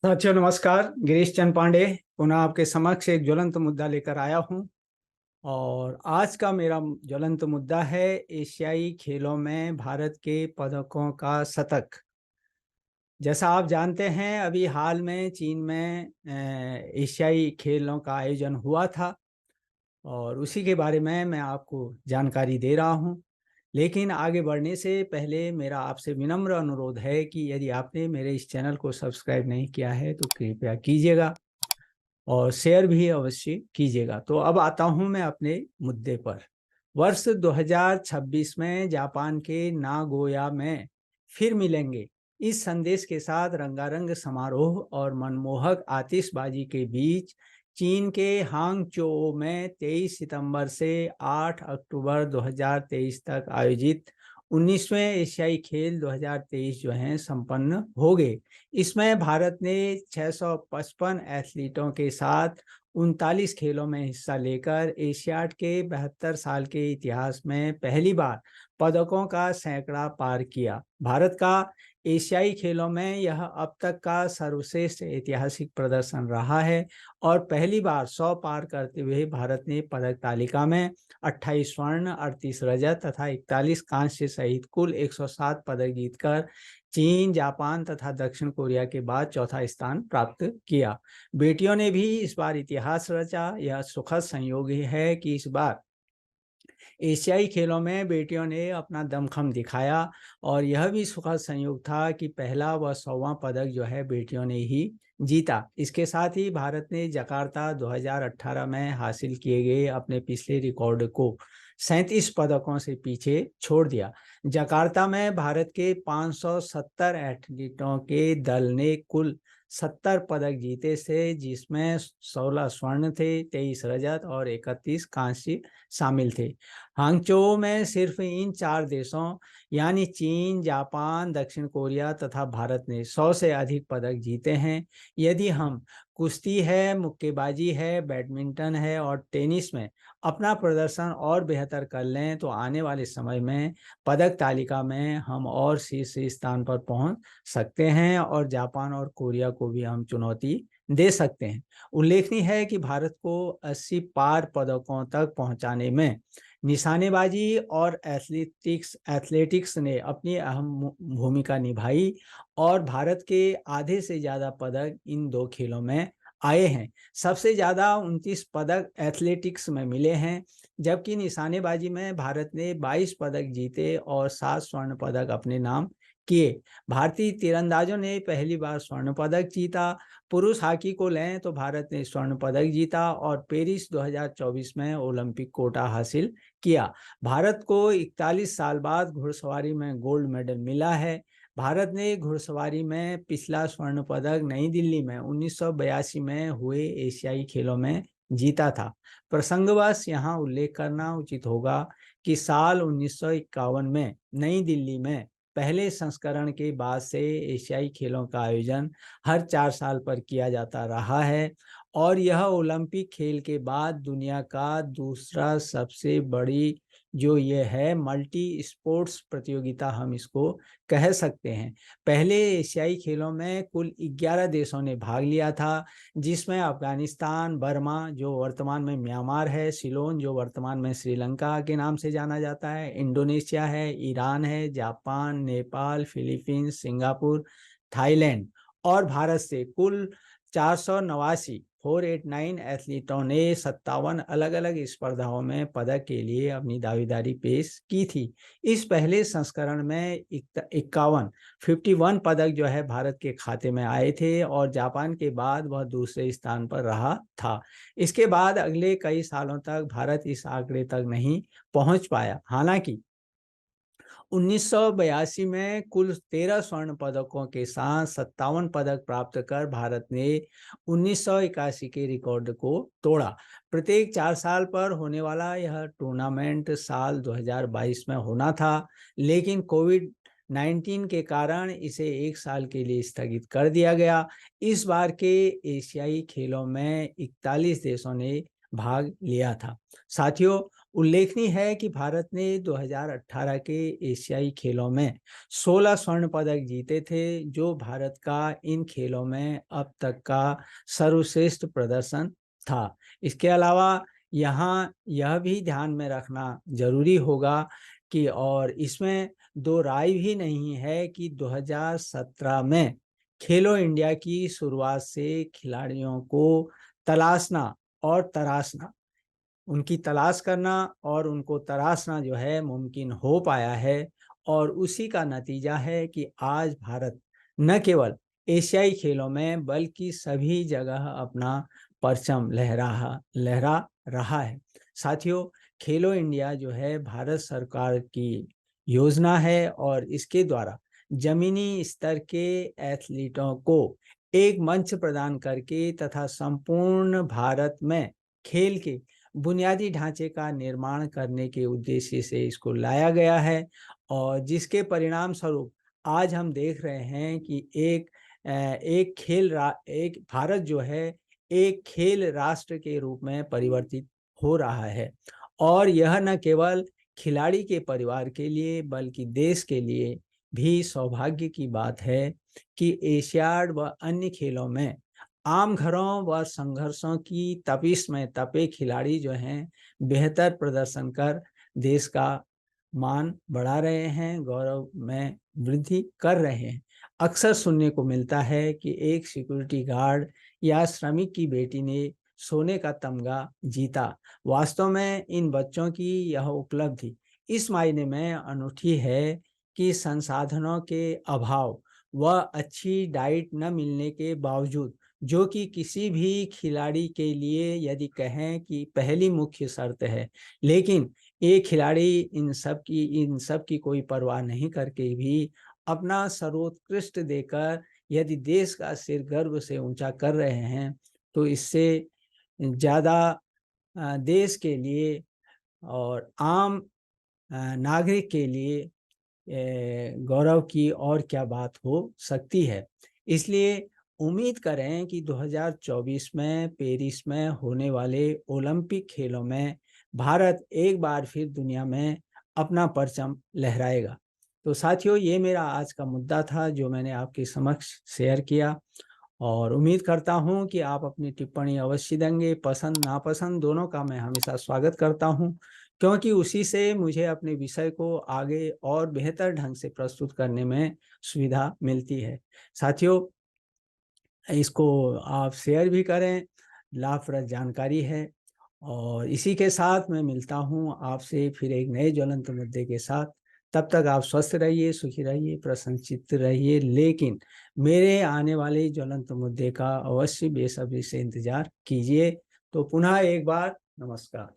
साथियों नमस्कार। गिरीश चंद पांडे पुनः आपके समक्ष एक ज्वलंत मुद्दा लेकर आया हूं। और आज का मेरा ज्वलंत मुद्दा है एशियाई खेलों में भारत के पदकों का शतक। जैसा आप जानते हैं, अभी हाल में चीन में एशियाई खेलों का आयोजन हुआ था और उसी के बारे में मैं आपको जानकारी दे रहा हूं। लेकिन आगे बढ़ने से पहले मेरा आपसे विनम्र अनुरोध है कि यदि आपने मेरे इस चैनल को सब्सक्राइब नहीं किया है तो कृपया कीजिएगा और शेयर भी अवश्य कीजिएगा। तो अब आता हूं मैं अपने मुद्दे पर। वर्ष 2026 में जापान के नागोया में फिर मिलेंगे, इस संदेश के साथ रंगारंग समारोह और मनमोहक आतिशबाजी के बीच चीन के हांगझोउ में 23 सितंबर से 8 अक्टूबर 2023 तक आयोजित 19वें एशियाई खेल 2023 जो हैं संपन्न हो गए। इसमें भारत ने 655 एथलीटों के साथ 39 खेलों में हिस्सा लेकर एशियाड के 72 साल के इतिहास में पहली बार पदकों का सैकड़ा पार किया। भारत का एशियाई खेलों में यह अब तक का सर्वश्रेष्ठ ऐतिहासिक प्रदर्शन रहा है और पहली बार 100 पार करते हुए भारत ने पदक तालिका में 28 स्वर्ण, 38 रजत तथा 41 कांस्य सहित कुल 107 पदक जीतकर चीन, जापान तथा दक्षिण कोरिया के बाद चौथा स्थान प्राप्त किया। बेटियों ने भी इस बार इतिहास रचा। यह सुखद संयोग है कि इस बार एशियाई खेलों में बेटियों ने अपना दमखम दिखाया और यह भी सुखद संयोग था कि पहला व 100वां पदक जो है बेटियों ने ही जीता। इसके साथ ही भारत ने जकार्ता 2018 में हासिल किए गए अपने पिछले रिकॉर्ड को 37 पदकों से पीछे छोड़ दिया। जकार्ता में भारत के 570 एथलीटों के दल ने कुल 70 पदक जीते थे, जिसमें 16 स्वर्ण थे, 23 रजत और 31 कांस्य शामिल थे। हांगझोउ में सिर्फ इन 4 देशों यानी चीन, जापान, दक्षिण कोरिया तथा भारत ने 100 से अधिक पदक जीते हैं। यदि हम कुश्ती है, मुक्केबाजी है, बैडमिंटन है और टेनिस में अपना प्रदर्शन और बेहतर कर लें तो आने वाले समय में पदक तालिका में हम और शीर्ष स्थान पर पहुंच सकते हैं और जापान और कोरिया को भी हम चुनौती दे सकते हैं। उल्लेखनीय है कि भारत को 80 पार पदकों तक पहुंचाने में निशानेबाजी और एथलेटिक्स ने अपनी अहम भूमिका निभाई और भारत के आधे से ज़्यादा पदक इन दो खेलों में आए हैं। सबसे ज़्यादा 29 पदक एथलेटिक्स में मिले हैं, जबकि निशानेबाजी में भारत ने 22 पदक जीते और 7 स्वर्ण पदक अपने नाम किए। भारतीय तीरंदाजों ने पहली बार स्वर्ण पदक जीता। पुरुष हॉकी को लें तो भारत ने स्वर्ण पदक जीता और पेरिस 2024 में ओलंपिक कोटा हासिल किया। भारत को 41 साल बाद घुड़सवारी में गोल्ड मेडल मिला है। भारत ने घुड़सवारी में पिछला स्वर्ण पदक नई दिल्ली में 1982 में हुए एशियाई खेलों में जीता था। प्रसंगवश यहाँ उल्लेख करना उचित होगा कि साल 1951 में नई दिल्ली में पहले संस्करण के बाद से एशियाई खेलों का आयोजन हर 4 साल पर किया जाता रहा है और यह ओलंपिक खेल के बाद दुनिया का दूसरा सबसे बड़ी जो ये है मल्टी स्पोर्ट्स प्रतियोगिता हम इसको कह सकते हैं। पहले एशियाई खेलों में कुल 11 देशों ने भाग लिया था, जिसमें अफगानिस्तान, बर्मा जो वर्तमान में म्यांमार है, सिलोन जो वर्तमान में श्रीलंका के नाम से जाना जाता है, इंडोनेशिया है, ईरान है, Japan, Nepal, Philippines, Singapore, Thailand और भारत से कुल 489 एथलीटों ने 57 अलग अलग स्पर्धाओं में पदक के लिए अपनी दावेदारी पेश की थी। इस पहले संस्करण में 51 पदक जो है भारत के खाते में आए थे और जापान के बाद वह दूसरे स्थान पर रहा था। इसके बाद अगले कई सालों तक भारत इस आंकड़े तक नहीं पहुंच पाया। हालांकि 1982 में कुल 13 स्वर्ण पदकों के साथ 57 पदक प्राप्त कर भारत ने 1981 के रिकॉर्ड को तोड़ा। प्रत्येक 4 साल पर होने वाला यह टूर्नामेंट साल 2022 में होना था, लेकिन कोविड-19 के कारण इसे 1 साल के लिए स्थगित कर दिया गया। इस बार के एशियाई खेलों में 41 देशों ने भाग लिया था। साथियों, उल्लेखनीय है कि भारत ने 2018 के एशियाई खेलों में 16 स्वर्ण पदक जीते थे, जो भारत का इन खेलों में अब तक का सर्वश्रेष्ठ प्रदर्शन था। इसके अलावा यहाँ यह भी ध्यान में रखना जरूरी होगा कि और इसमें दो राय भी नहीं है कि 2017 में खेलो इंडिया की शुरुआत से खिलाड़ियों को तलाशना और तराशना, उनकी तलाश करना और उनको तराशना जो है मुमकिन हो पाया है। और उसी का नतीजा है कि आज भारत न केवल एशियाई खेलों में बल्कि सभी जगह अपना परचम लहरा रहा है। साथियों, खेलो इंडिया जो है भारत सरकार की योजना है और इसके द्वारा जमीनी स्तर के एथलीटों को एक मंच प्रदान करके तथा संपूर्ण भारत में खेल के बुनियादी ढांचे का निर्माण करने के उद्देश्य से इसको लाया गया है। और जिसके परिणाम स्वरूप आज हम देख रहे हैं कि एक भारत जो है एक खेल राष्ट्र के रूप में परिवर्तित हो रहा है। और यह न केवल खिलाड़ी के परिवार के लिए बल्कि देश के लिए भी सौभाग्य की बात है कि एशियाड व अन्य खेलों में आम घरों व संघर्षों की तपिश में तपे खिलाड़ी जो हैं बेहतर प्रदर्शन कर देश का मान बढ़ा रहे हैं, गौरव में वृद्धि कर रहे हैं। अक्सर सुनने को मिलता है कि एक सिक्योरिटी गार्ड या श्रमिक की बेटी ने सोने का तमगा जीता। वास्तव में इन बच्चों की यह उपलब्धि इस मायने में अनूठी है कि संसाधनों के अभाव व अच्छी डाइट न मिलने के बावजूद, जो कि किसी भी खिलाड़ी के लिए यदि कहें कि पहली मुख्य शर्त है, लेकिन एक खिलाड़ी इन सब की कोई परवाह नहीं करके भी अपना सर्वोत्कृष्ट देकर यदि देश का सिर गर्व से ऊंचा कर रहे हैं, तो इससे ज़्यादा देश के लिए और आम नागरिक के लिए गौरव की और क्या बात हो सकती है। इसलिए उम्मीद करें कि 2024 में पेरिस में होने वाले ओलंपिक खेलों में भारत एक बार फिर दुनिया में अपना परचम लहराएगा। तो साथियों, ये मेरा आज का मुद्दा था जो मैंने आपके समक्ष शेयर किया और उम्मीद करता हूं कि आप अपनी टिप्पणी अवश्य देंगे। पसंद नापसंद दोनों का मैं हमेशा स्वागत करता हूं, क्योंकि उसी से मुझे अपने विषय को आगे और बेहतर ढंग से प्रस्तुत करने में सुविधा मिलती है। साथियों, इसको आप शेयर भी करें, लाभप्रद जानकारी है। और इसी के साथ मैं मिलता हूँ आपसे फिर एक नए ज्वलंत मुद्दे के साथ। तब तक आप स्वस्थ रहिए, सुखी रहिए, प्रसन्नचित्त रहिए, लेकिन मेरे आने वाले ज्वलंत मुद्दे का अवश्य बेसब्री से इंतजार कीजिए। तो पुनः एक बार नमस्कार।